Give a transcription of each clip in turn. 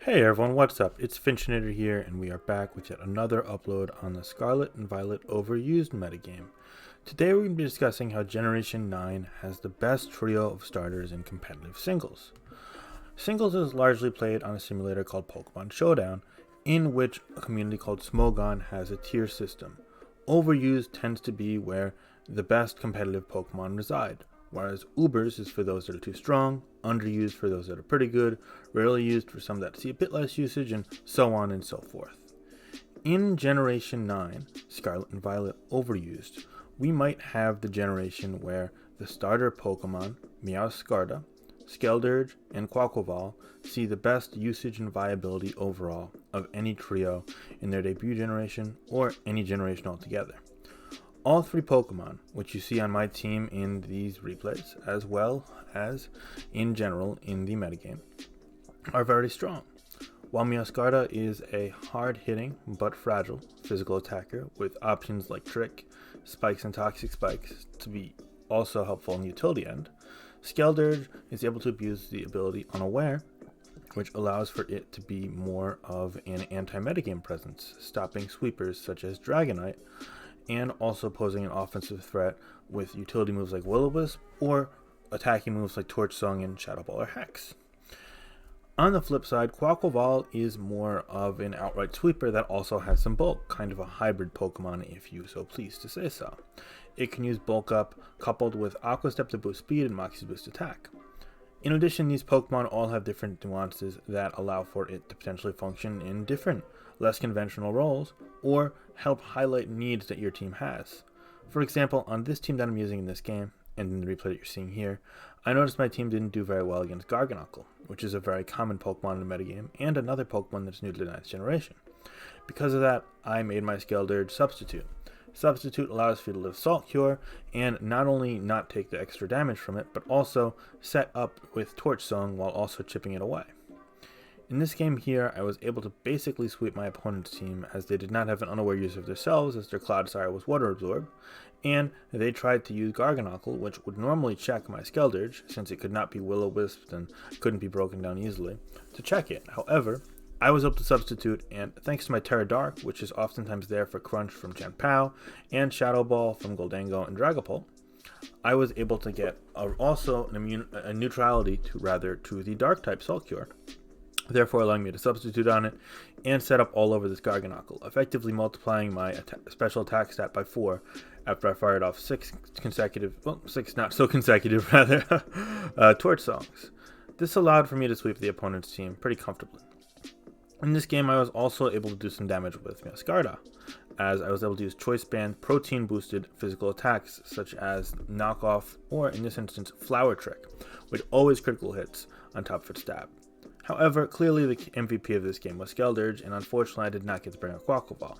Hey everyone, what's up? It's Finchinator here, and we are back with yet another upload on the Scarlet and Violet overused metagame. Today we're going to be discussing how Generation 9 has the best trio of starters in competitive singles. Singles is largely played on a simulator called Pokemon Showdown, in which a community called Smogon has a tier system. Overused tends to be where the best competitive Pokemon reside, whereas Ubers is for those that are too strong, underused for those that are pretty good, rarely used for some that see a bit less usage, and so on and so forth. In Generation 9, Scarlet and Violet overused, we might have the generation where the starter Pokemon, Meowscarada, Skeledirge, and Quaquaval see the best usage and viability overall of any trio in their debut generation or any generation altogether. All three Pokemon, which you see on my team in these replays, as well as in general in the metagame, are very strong. While Meowscarada is a hard-hitting but fragile physical attacker with options like Trick, Spikes, and Toxic Spikes to be also helpful in the utility end, Skeledirge is able to abuse the ability Unaware, which allows for it to be more of an anti-metagame presence, stopping sweepers such as Dragonite, and also posing an offensive threat with utility moves like Will-O-Wisp or attacking moves like Torch Song and Shadow Ball or Hex. On the flip side, Quaquaval is more of an outright sweeper that also has some bulk, kind of a hybrid Pokemon if you so please to say so. It can use bulk up coupled with Aqua Step to boost speed and Moxie boost attack. In addition, these Pokemon all have different nuances that allow for it to potentially function in different, less conventional roles, or help highlight needs that your team has. For example, on this team that I'm using in this game, and in the replay that you're seeing here, I noticed my team didn't do very well against Garganacl, which is a very common Pokemon in the metagame, and another Pokemon that's new to the 9th generation. Because of that, I made my Skeledirge Substitute. Substitute allows for you to live Salt Cure, and not only not take the extra damage from it, but also set up with Torch Song while also chipping it away. In this game here, I was able to basically sweep my opponent's team as they did not have an unaware use of themselves as their Clodsire was Water Absorb, and they tried to use Garganacl, which would normally check my Skeledirge, since it could not be Will-O-Wisped and couldn't be broken down easily, to check it. However, I was able to substitute, and thanks to my Terra Dark, which is oftentimes there for Crunch from Chanpao, and Shadow Ball from Goldango and Dragapult, I was able to get also a neutrality to the Dark type Salt Cure, therefore allowing me to substitute on it and set up all over this Garganacl, effectively multiplying my special attack stat by 4 after I fired off 6 not so consecutive Torch Songs. This allowed for me to sweep the opponent's team pretty comfortably. In this game, I was also able to do some damage with Meowscarada, as I was able to use Choice Band protein-boosted physical attacks such as Knockoff, or in this instance, Flower Trick, with always critical hits on top of its stab. However, clearly the MVP of this game was Skeledirge, and unfortunately I did not get to bring a Quaquaval.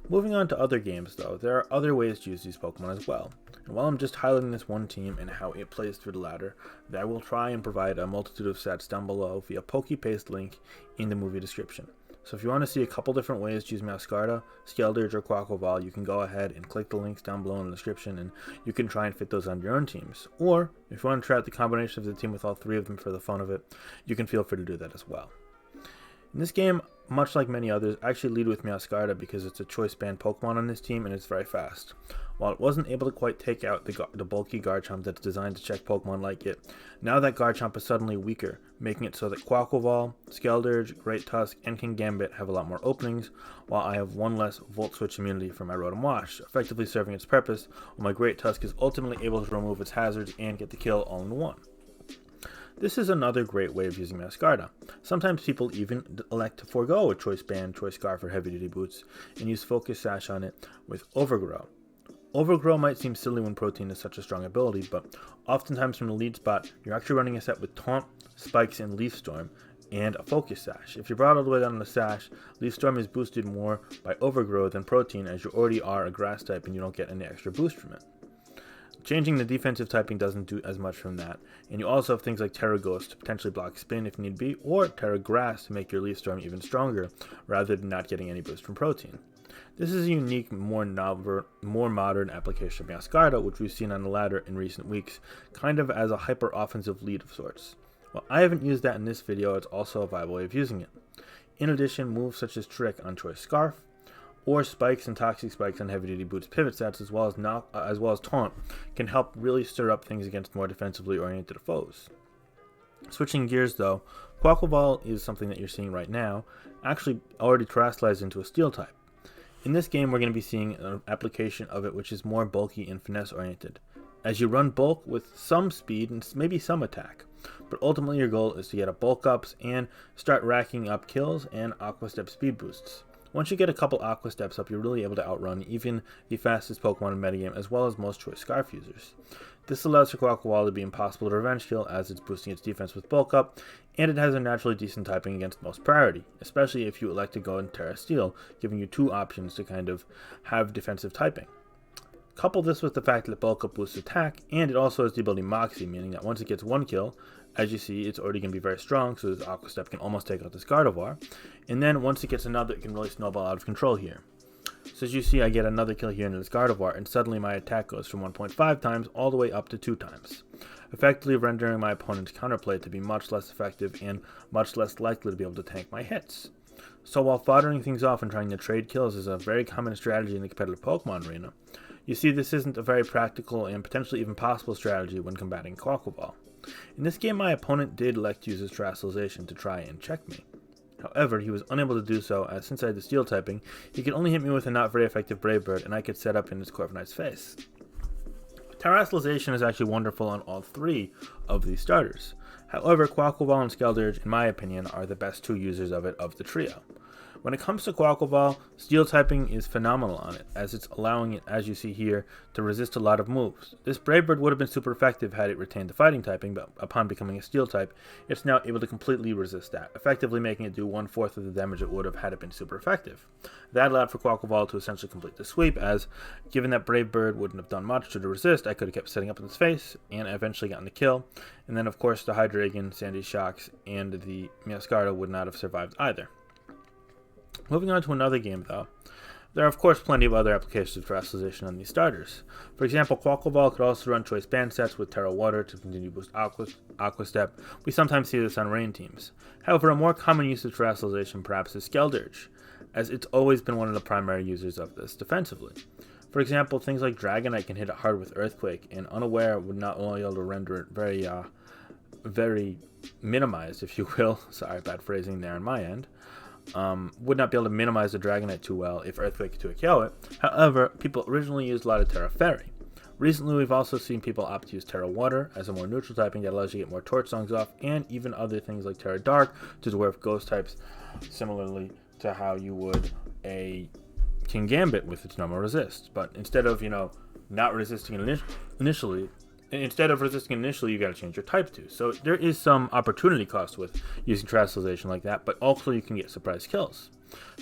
Moving on to other games though, there are other ways to use these Pokemon as well. And while I'm just highlighting this one team and how it plays through the ladder, I will try and provide a multitude of stats down below via PokePaste link in the movie description. So if you want to see a couple different ways to use Meowscarada, Skeledirge, or Quaquaval, you can go ahead and click the links down below in the description and you can try and fit those on your own teams. Or, if you want to try out the combination of the team with all three of them for the fun of it, you can feel free to do that as well. In this game, much like many others, I actually lead with Meowscarada because it's a choice band Pokemon on this team and it's very fast. While it wasn't able to quite take out the bulky Garchomp that's designed to check Pokemon like it, now that Garchomp is suddenly weaker, making it so that Quaquaval, Skeledirge, Great Tusk, and Kingambit have a lot more openings, while I have one less Volt Switch immunity for my Rotom Wash, effectively serving its purpose, while my Great Tusk is ultimately able to remove its hazards and get the kill all in one. This is another great way of using Meowscarada. Sometimes people even elect to forego a Choice Band, Choice Scarf, or Heavy Duty Boots and use Focus Sash on it with Overgrow. Overgrow might seem silly when Protein is such a strong ability, but oftentimes from the lead spot, you're actually running a set with Taunt, Spikes, and Leaf Storm, and a Focus Sash. If you're brought all the way down to the Sash, Leaf Storm is boosted more by Overgrow than Protein, as you already are a Grass type and you don't get any extra boost from it. Changing the defensive typing doesn't do as much from that, and you also have things like Terra Ghost to potentially block Spin if need be, or Terra Grass to make your Leaf Storm even stronger, rather than not getting any boost from Protein. This is a unique, more modern application of Meowscarada, which we've seen on the ladder in recent weeks, kind of as a hyper-offensive lead of sorts. While I haven't used that in this video, it's also a viable way of using it. In addition, moves such as Trick on Choice Scarf, or Spikes and Toxic Spikes on Heavy Duty Boots pivot sets, as well as Taunt, can help really stir up things against more defensively oriented foes. Switching gears though, Quaquaval is something that you're seeing right now, actually already terrestrialized into a Steel type. In this game, we're going to be seeing an application of it which is more bulky and finesse oriented, as you run bulk with some speed and maybe some attack, but ultimately your goal is to get up bulk ups and start racking up kills and Aqua Step speed boosts. Once you get a couple Aqua Steps up, you're really able to outrun even the fastest Pokemon in metagame, as well as most Choice Scarf users. This allows for Quaquaval to be impossible to revenge kill, as it's boosting its defense with bulk up, and it has a naturally decent typing against most priority, especially if you elect to go in Terra Steel, giving you two options to kind of have defensive typing. Couple this with the fact that bulk up boosts attack, and it also has the ability Moxie, meaning that once it gets one kill, as you see, it's already going to be very strong, so this Aqua Step can almost take out this Gardevoir. And then once it gets another, it can really snowball out of control here. So as you see, I get another kill here into this Gardevoir, and suddenly my attack goes from 1.5 times all the way up to 2 times, effectively rendering my opponent's counterplay to be much less effective and much less likely to be able to tank my hits. So while foddering things off and trying to trade kills is a very common strategy in the competitive Pokemon arena, you see this isn't a very practical and potentially even possible strategy when combating Quaquaval. In this game, my opponent did elect to use his terrestrialization to try and check me. However, he was unable to do so, as since I had the Steel typing, he could only hit me with a not very effective Brave Bird, and I could set up in his Corviknight's face. Terrestrialization is actually wonderful on all three of these starters. However, Quaquaval and Skeledirge, in my opinion, are the best two users of it of the trio. When it comes to Quaquaval, Steel typing is phenomenal on it, as it's allowing it, as you see here, to resist a lot of moves. This Brave Bird would have been super effective had it retained the Fighting typing, but upon becoming a Steel type, it's now able to completely resist that, effectively making it do 1/4 of the damage it would have had it been super effective. That allowed for Quaquaval to essentially complete the sweep, as given that Brave Bird wouldn't have done much to resist, I could have kept setting up in its face, and eventually gotten the kill. And then of course the Hydreigon, Sandy Shocks, and the Meowscarada would not have survived either. Moving on to another game though, there are of course plenty of other applications of terrestrialization on these starters. For example, Quaquaval could also run Choice Band sets with Terra Water to continue to boost Aqua Step. We sometimes see this on rain teams. However, a more common use of terrestrialization perhaps is Skeledirge, as it's always been one of the primary users of this defensively. For example, things like Dragonite can hit it hard with Earthquake, and Unaware would not only be able to render it very minimized, if you will. Sorry, bad phrasing there on my end. Would not be able to minimize the Dragonite too well if Earthquake to KO it. However, people originally used a lot of Terra Fairy. Recently, we've also seen people opt to use Terra Water as a more neutral typing that allows you to get more Torch Songs off, and even other things like Terra Dark to dwarf Ghost types, similarly to how you would a King Gambit with its normal resist. But instead of, not resisting initially, you got to change your type to. So there is some opportunity cost with using terrestrialization like that, but also you can get surprise kills.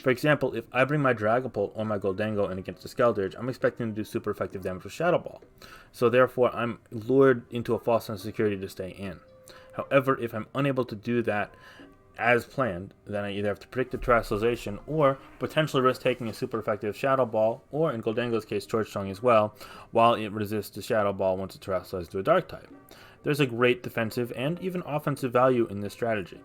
For example, if I bring my Dragapult or my Goldango in against a Skeledirge, I'm expecting to do super effective damage with Shadow Ball. So therefore, I'm lured into a false sense of security to stay in. However, if I'm unable to do that as planned, then I either have to predict the terrestrialization or potentially risk taking a super effective Shadow Ball, or in Goldango's case, Torch Song as well, while it resists the Shadow Ball once it's terrestrialized to a Dark type. There's a great defensive and even offensive value in this strategy.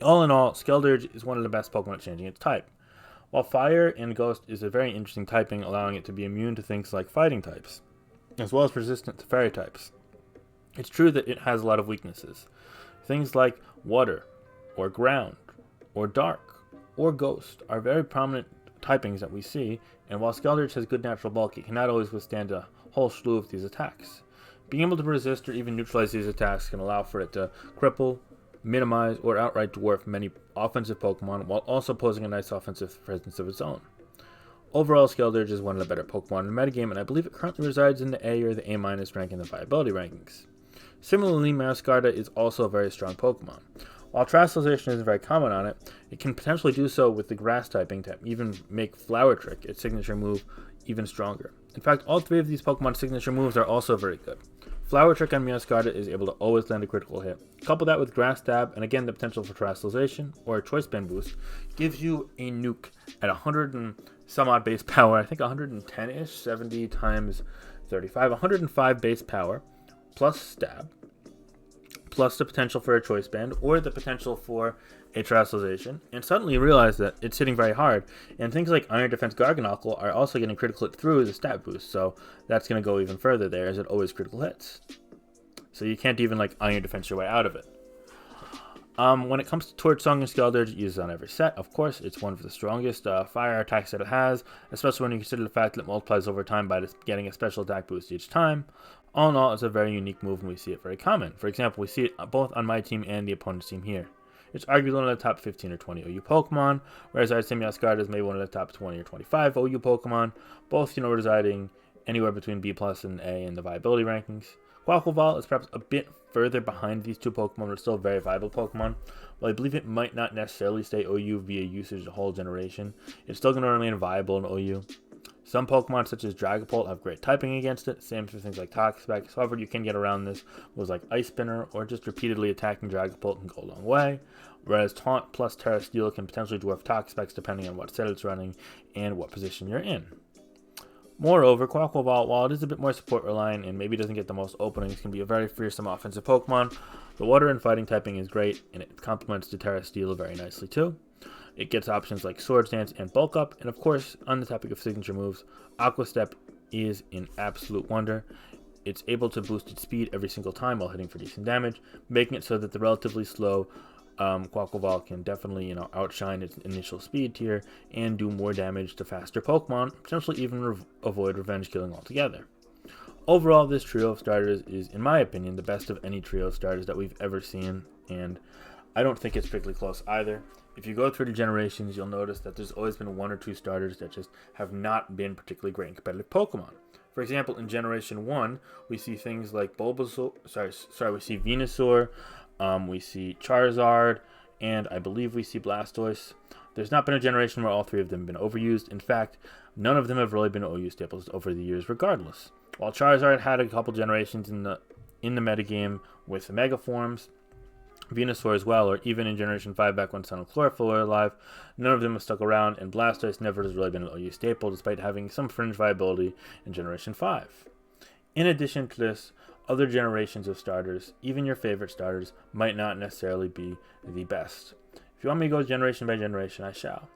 All in all, Skeledirge is one of the best Pokemon at changing its type. While Fire and Ghost is a very interesting typing, allowing it to be immune to things like Fighting types, as well as resistant to Fairy types, it's true that it has a lot of weaknesses. Things like Water, or Ground, or Dark, or Ghost are very prominent typings that we see, and while Skeledirge has good natural bulk, it cannot always withstand a whole slew of these attacks. Being able to resist or even neutralize these attacks can allow for it to cripple, minimize, or outright dwarf many offensive Pokemon, while also posing a nice offensive presence of its own. Overall, Skeledirge is one of the better Pokemon in the metagame, and I believe it currently resides in the A or the A- rank in the viability rankings. Similarly, Meowscarada is also a very strong Pokemon. While terrestrialization isn't very common on it, it can potentially do so with the Grass typing to even make Flower Trick, its signature move, even stronger. In fact, all three of these Pokemon's signature moves are also very good. Flower Trick on Meowscarada is able to always land a critical hit. Couple that with Grass Stab, and again the potential for terrestrialization, or a Choice Band boost, gives you a nuke at 100 and some odd base power, I think 110-ish, 70 times 35, 105 base power, plus Stab, plus the potential for a Choice Band, or the potential for a Terrestrialization, and suddenly realize that it's hitting very hard, and things like Iron Defense Garganocl are also getting critical hit through as a stat boost, so that's going to go even further there, as it always critical hits. So you can't even like Iron Defense your way out of it. When it comes to Torch Song and Skeledirge, it uses on every set, of course. It's one of the strongest fire attacks that it has, especially when you consider the fact that it multiplies over time by just getting a special attack boost each time. All in all, it's a very unique move and we see it very common. For example, we see it both on my team and the opponent's team here. It's arguably one of the top 15 or 20 OU Pokemon, whereas I'd say Meowscarada is maybe one of the top 20 or 25 OU Pokemon, both, residing anywhere between B+ and A in the viability rankings. Quaquaval is perhaps a bit further behind these two Pokemon, but still a very viable Pokemon. While I believe it might not necessarily stay OU via usage the whole generation, it's still going to remain viable in OU. Some Pokemon, such as Dragapult, have great typing against it, same for things like Toxapex. However, you can get around this with like Ice Spinner, or just repeatedly attacking Dragapult can go a long way, whereas Taunt plus Terra Steel can potentially dwarf Toxapex depending on what set it's running and what position you're in. Moreover, Quaquaval, while it is a bit more support reliant and maybe doesn't get the most openings, can be a very fearsome offensive Pokemon. The water and fighting typing is great, and it complements the Terra Steel very nicely too. It gets options like Swords Dance and Bulk Up, and of course, on the topic of signature moves, Aqua Step is an absolute wonder. It's able to boost its speed every single time while hitting for decent damage, making it so that the relatively slow Quaquaval can definitely, outshine its initial speed tier and do more damage to faster Pokemon, potentially even avoid revenge killing altogether. Overall, this trio of starters is, in my opinion, the best of any trio of starters that we've ever seen, and I don't think it's particularly close either. If you go through the generations, you'll notice that there's always been one or two starters that just have not been particularly great in competitive Pokemon. For example, in Generation 1, we see things like Bulbasaur, we see Venusaur, we see Charizard, and I believe we see Blastoise. There's not been a generation where all three of them have been overused. In fact, none of them have really been OU staples over the years regardless. While Charizard had a couple generations in the metagame with the Mega Forms, Venusaur as well, or even in Generation 5 back when Sun and Chlorophyll were alive, none of them have stuck around, and Blastoise never has really been an OU staple despite having some fringe viability in Generation 5. In addition to this, other generations of starters, even your favorite starters, might not necessarily be the best. If you want me to go generation by generation, I shall.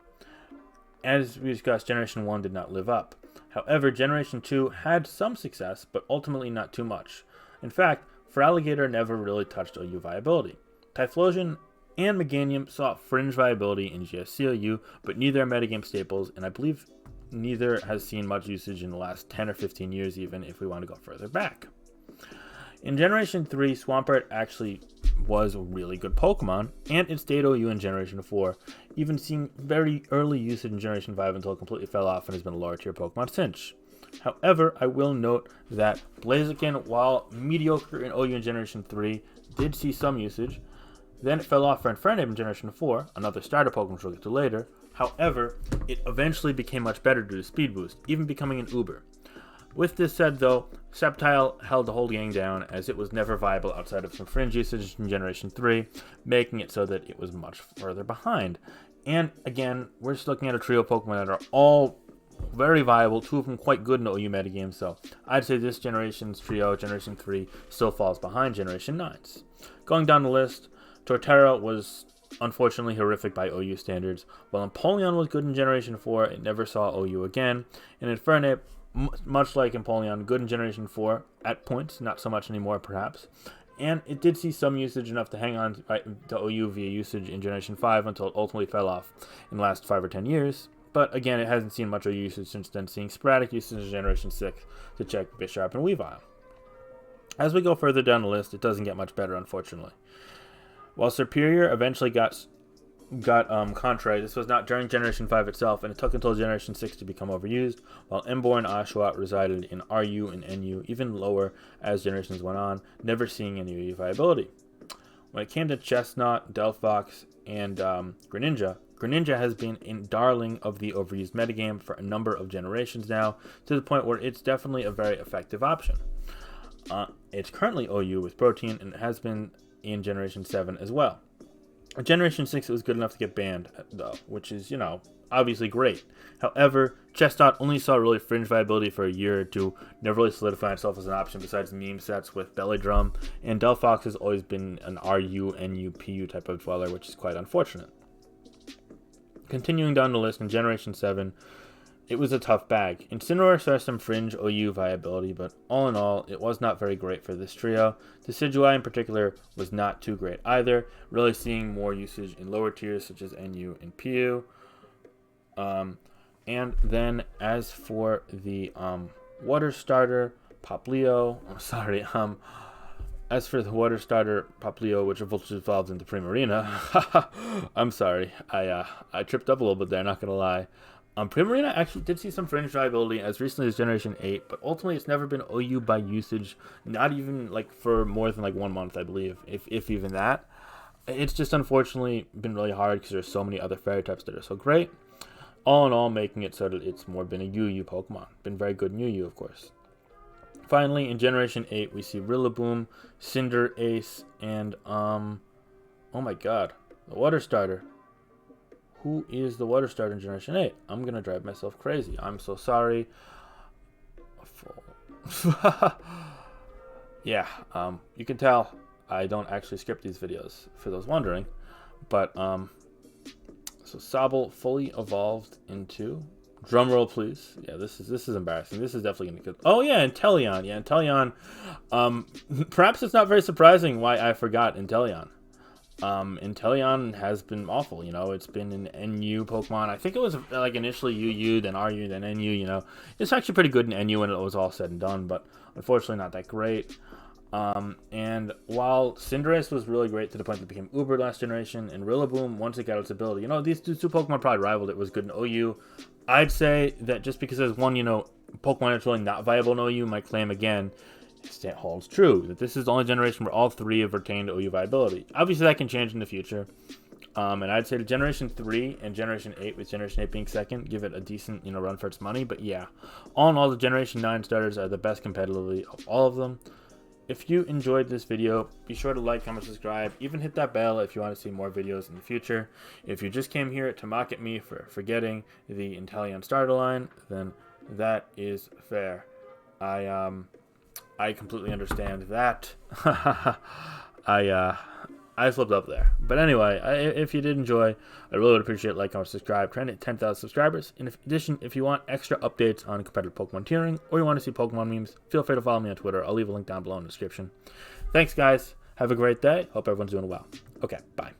As we discussed, Generation 1 did not live up. However, Generation 2 had some success, but ultimately not too much. In fact, Feraligatr never really touched OU viability. Typhlosion and Meganium saw fringe viability in GSC-OU, but neither are metagame staples, and I believe neither has seen much usage in the last 10 or 15 years even if we want to go further back. In Generation 3, Swampert actually was a really good Pokemon, and it stayed OU in Generation 4, even seeing very early usage in Generation 5 until it completely fell off and has been a lower tier Pokemon since. However, I will note that Blaziken, while mediocre in OU in Generation 3, did see some usage. Then it fell off for Infernape in Generation 4, another starter Pokemon which we'll get to later. However, it eventually became much better due to speed boost, even becoming an Uber. With this said though, Sceptile held the whole gang down as it was never viable outside of some fringe usage in Generation 3, making it so that it was much further behind. And again, we're just looking at a trio of Pokemon that are all very viable, two of them quite good in the OU metagame, so I'd say this generation's trio, Generation 3, still falls behind Generation 9's. Going down the list, Torterra was unfortunately horrific by OU standards. While Empoleon was good in Generation 4, it never saw OU again, and Infernape, much like Empoleon, good in Generation 4 at points, not so much anymore perhaps, and it did see some usage enough to hang on to OU via usage in Generation 5 until it ultimately fell off in the last 5 or 10 years. But again, it hasn't seen much OU usage since then, seeing sporadic usage in Generation 6 to check Bisharp and Weavile. As we go further down the list, it doesn't get much better, unfortunately. While Serperior eventually got contrary, this was not during Generation 5 itself, and it took until Generation 6 to become overused, while Emboar and Oshawott resided in RU and NU, even lower as generations went on, never seeing any OU viability. When it came to Chestnut, Delphox, and Greninja, Greninja has been a darling of the overused metagame for a number of generations now, to the point where it's definitely a very effective option. It's currently OU with Protein, and it has been in Generation 7 as well. Generation 6, it was good enough to get banned, though, which is, you know, obviously great. However, Chestnut only saw really fringe viability for a year or two, never really solidified itself as an option besides meme sets with Belly Drum, and Delphox has always been an RU, NU, PU type of dweller, which is quite unfortunate. Continuing down the list, in Generation 7, it was a tough bag. Incineroar saw some fringe OU viability, but all in all, it was not very great for this trio. Decidueye in particular was not too great either, really seeing more usage in lower tiers such as NU and PU. And then as for the water starter, Poplio, as for the water starter Poplio, which evolved into Primarina, I'm sorry, I tripped up a little bit there, not gonna lie. Primarina actually did see some fringe viability as recently as Generation 8, but ultimately it's never been OU by usage, not even like for more than like 1 month, I believe, if even that. It's just unfortunately been really hard because there's so many other fairy types that are so great. All in all, making it so that it's more been a UU Pokemon. Been very good in UU, of course. Finally, in Generation 8, we see Rillaboom, Cinderace, and, oh my god, the Water Starter. Who is the water starter in Generation 8? I'm going to drive myself crazy. I'm so sorry. Yeah, you can tell I don't actually script these videos, for those wondering. But, so Sobble fully evolved into... Drumroll, please. Yeah, this is embarrassing. This is definitely going to be good. Oh, yeah, Inteleon. Yeah, Inteleon. Perhaps it's not very surprising why I forgot Inteleon. Inteleon has been awful, you know. It's been an NU Pokemon. I think it was like initially UU, then RU, then NU, you know. It's actually pretty good in NU when it was all said and done, but unfortunately not that great. And while Cinderace was really great to the point that it became Uber last generation, and Rillaboom, once it got its ability, you know, these two Pokemon probably rivaled. It was good in OU. I'd say that just because there's one, you know, Pokemon that's really not viable in OU, my claim again, it holds true that this is the only generation where all three have retained OU viability. Obviously, that can change in the future. And I'd say the Generation 3 and Generation 8, with Generation 8 being second, give it a decent, you know, run for its money. But yeah, all in all, the Generation 9 starters are the best competitively of all of them. If you enjoyed this video, be sure to like, comment, subscribe. Even hit that bell if you want to see more videos in the future. If you just came here to mock at me for forgetting the Inteleon starter line, then that is fair. I completely understand that. I slipped up there. But anyway, if you did enjoy, I really would appreciate like, comment, subscribe. Trying to hit 10,000 subscribers. In addition, if you want extra updates on competitive Pokemon tiering, or you want to see Pokemon memes, feel free to follow me on Twitter. I'll leave a link down below in the description. Thanks, guys. Have a great day. Hope everyone's doing well. Okay, bye.